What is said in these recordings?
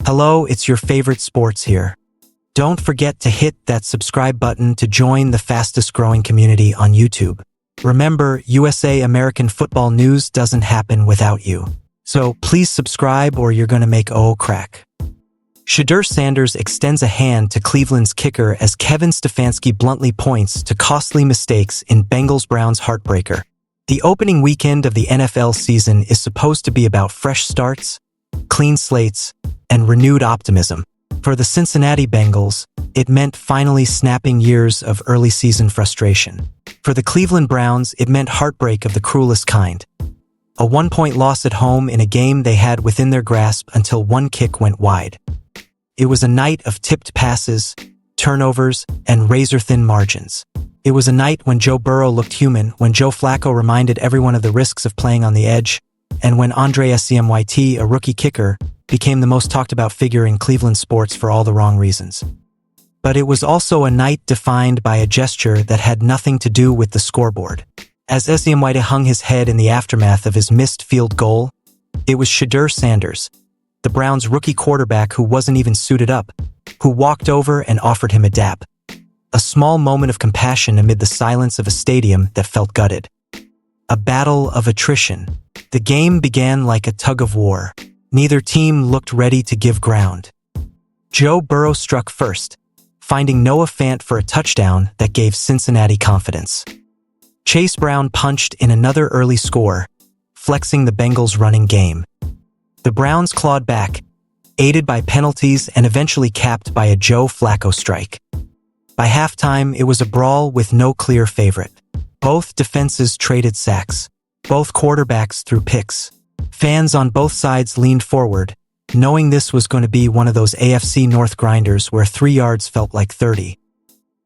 Hello, it's your favorite sports here. Don't forget to hit that subscribe button to join the fastest growing community on YouTube. Remember, USA American football news doesn't happen without you. So please subscribe or you're gonna make crack. Shedeur Sanders extends a hand to Cleveland's kicker as Kevin Stefanski bluntly points to costly mistakes in Bengals-Browns heartbreaker. The opening weekend of the NFL season is supposed to be about fresh starts, clean slates, and renewed optimism. For the Cincinnati Bengals, it meant finally snapping years of early season frustration. For the Cleveland Browns, it meant heartbreak of the cruelest kind. A one-point loss at home in a game they had within their grasp until one kick went wide. It was a night of tipped passes, turnovers, and razor-thin margins. It was a night when Joe Burrow looked human, when Joe Flacco reminded everyone of the risks of playing on the edge, and when Andre Stefanski, a rookie kicker, became the most talked-about figure in Cleveland sports for all the wrong reasons. But it was also a night defined by a gesture that had nothing to do with the scoreboard. As Stefanski hung his head in the aftermath of his missed field goal, it was Shedeur Sanders, the Browns' rookie quarterback who wasn't even suited up, who walked over and offered him a dap. A small moment of compassion amid the silence of a stadium that felt gutted. A battle of attrition. The game began like a tug-of-war. Neither team looked ready to give ground. Joe Burrow struck first, finding Noah Fant for a touchdown that gave Cincinnati confidence. Chase Brown punched in another early score, flexing the Bengals' running game. The Browns clawed back, aided by penalties and eventually capped by a Joe Flacco strike. By halftime, it was a brawl with no clear favorite. Both defenses traded sacks. Both quarterbacks threw picks. Fans on both sides leaned forward, knowing this was going to be one of those AFC North grinders where 3 yards felt like 30.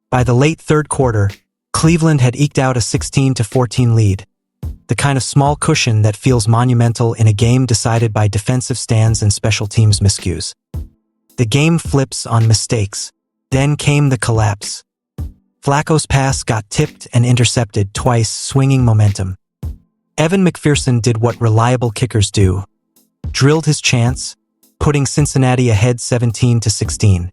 By the late third quarter, Cleveland had eked out a 16-14 lead, the kind of small cushion that feels monumental in a game decided by defensive stands and special teams miscues. The game flips on mistakes. Then came the collapse. Flacco's pass got tipped and intercepted twice, swinging momentum. Evan McPherson did what reliable kickers do. Drilled his chance, putting Cincinnati ahead 17-16.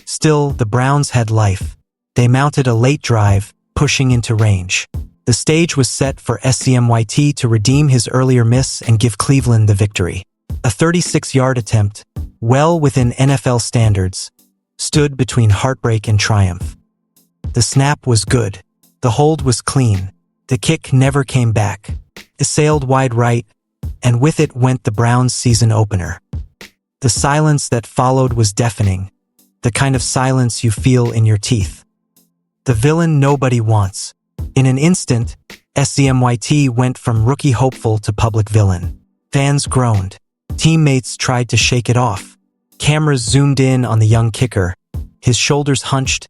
Still, the Browns had life. They mounted a late drive, pushing into range. The stage was set for Stefanski to redeem his earlier miss and give Cleveland the victory. A 36-yard attempt, well within NFL standards, stood between heartbreak and triumph. The snap was good. The hold was clean. The kick never came back. It sailed wide right, and with it went the Browns' season opener. The silence that followed was deafening, the kind of silence you feel in your teeth. The villain nobody wants. In an instant, Stefanski went from rookie hopeful to public villain. Fans groaned. Teammates tried to shake it off. Cameras zoomed in on the young kicker, his shoulders hunched,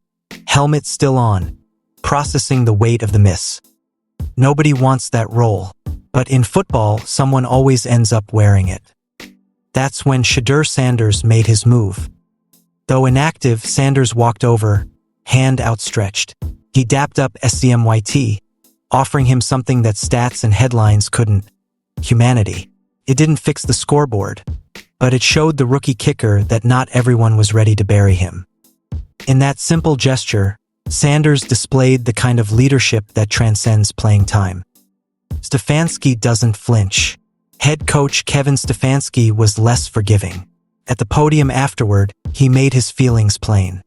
helmet still on, processing the weight of the miss. Nobody wants that role, but in football, someone always ends up wearing it. That's when Shedeur Sanders made his move. Though inactive, Sanders walked over, hand outstretched. He dapped up Stefanski, offering him something that stats and headlines couldn't: humanity. It didn't fix the scoreboard, but it showed the rookie kicker that not everyone was ready to bury him. In that simple gesture, Sanders displayed the kind of leadership that transcends playing time. Stefanski doesn't flinch. Head coach Kevin Stefanski was less forgiving. At the podium afterward, he made his feelings plain.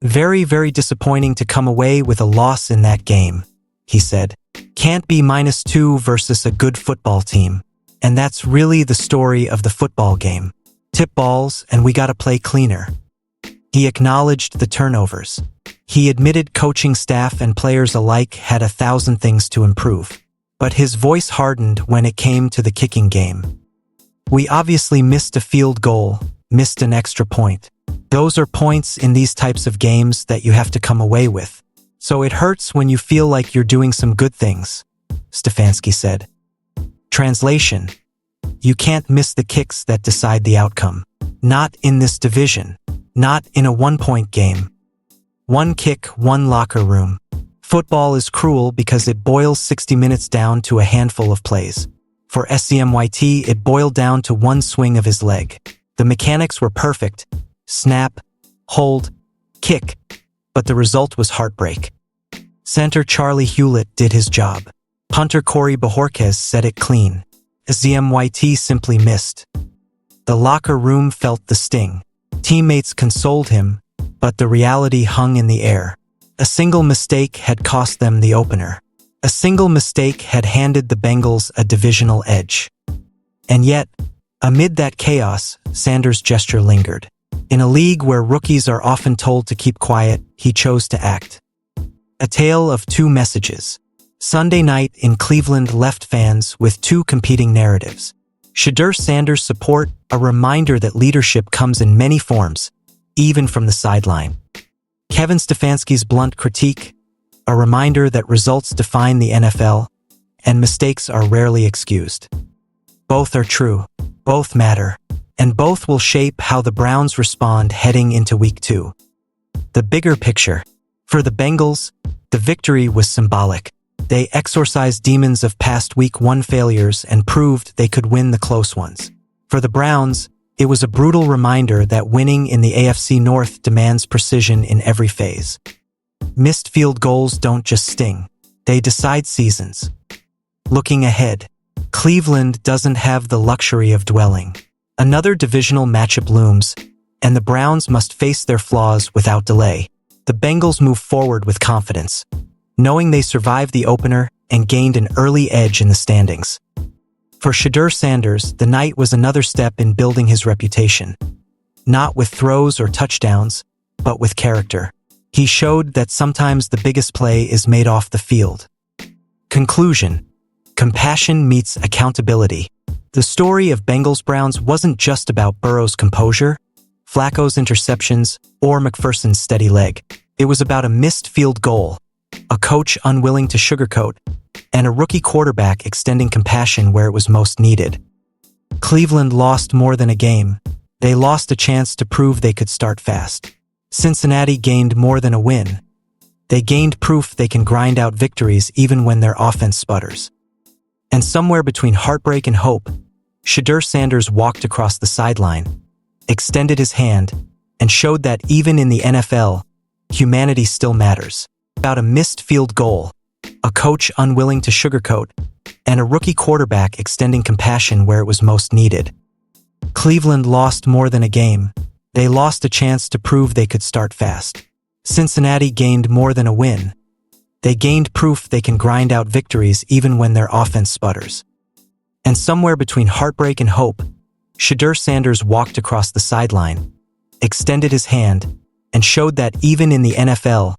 "Very, very disappointing to come away with a loss in that game," he said. "Can't be -2 versus a good football team. And that's really the story of the football game. Tip balls and we gotta play cleaner." He acknowledged the turnovers. He admitted coaching staff and players alike had 1,000 things to improve. But his voice hardened when it came to the kicking game. "We obviously missed a field goal, missed an extra point. Those are points in these types of games that you have to come away with. So it hurts when you feel like you're doing some good things," Stefanski said. Translation: you can't miss the kicks that decide the outcome. Not in this division. Not in a one-point game. One kick, one locker room. Football is cruel because it boils 60 minutes down to a handful of plays. For Stefanski, it boiled down to one swing of his leg. The mechanics were perfect: snap, hold, kick, but the result was heartbreak. Center Charlie Hewlett did his job. Punter Corey Bojorquez set it clean. ZMYT simply missed. The locker room felt the sting. Teammates consoled him, but the reality hung in the air. A single mistake had cost them the opener. A single mistake had handed the Bengals a divisional edge. And yet, amid that chaos, Sanders' gesture lingered. In a league where rookies are often told to keep quiet, he chose to act. A tale of two messages. Sunday night in Cleveland left fans with two competing narratives. Shedeur Sanders' support, a reminder that leadership comes in many forms, even from the sideline. Kevin Stefanski's blunt critique, a reminder that results define the NFL, and mistakes are rarely excused. Both are true, both matter, and both will shape how the Browns respond heading into Week 2. The bigger picture. For the Bengals, the victory was symbolic. They exorcised demons of past Week 1 failures and proved they could win the close ones. For the Browns, it was a brutal reminder that winning in the AFC North demands precision in every phase. Missed field goals don't just sting, they decide seasons. Looking ahead, Cleveland doesn't have the luxury of dwelling. Another divisional matchup looms, and the Browns must face their flaws without delay. The Bengals move forward with confidence, knowing they survived the opener and gained an early edge in the standings. For Shedeur Sanders, the night was another step in building his reputation. Not with throws or touchdowns, but with character. He showed that sometimes the biggest play is made off the field. Conclusion: compassion meets accountability. The story of Bengals-Browns wasn't just about Burrow's composure, Flacco's interceptions, or McPherson's steady leg. It was about a missed field goal, a coach unwilling to sugarcoat, and a rookie quarterback extending compassion where it was most needed. Cleveland lost more than a game. They lost a chance to prove they could start fast. Cincinnati gained more than a win. They gained proof they can grind out victories even when their offense sputters. And somewhere between heartbreak and hope, Shedeur Sanders walked across the sideline, extended his hand, and showed that even in the NFL, humanity still matters. About a missed field goal, a coach unwilling to sugarcoat, and a rookie quarterback extending compassion where it was most needed. Cleveland lost more than a game. They lost a chance to prove they could start fast. Cincinnati gained more than a win. They gained proof they can grind out victories even when their offense sputters. And somewhere between heartbreak and hope, Shedeur Sanders walked across the sideline, extended his hand, and showed that even in the NFL,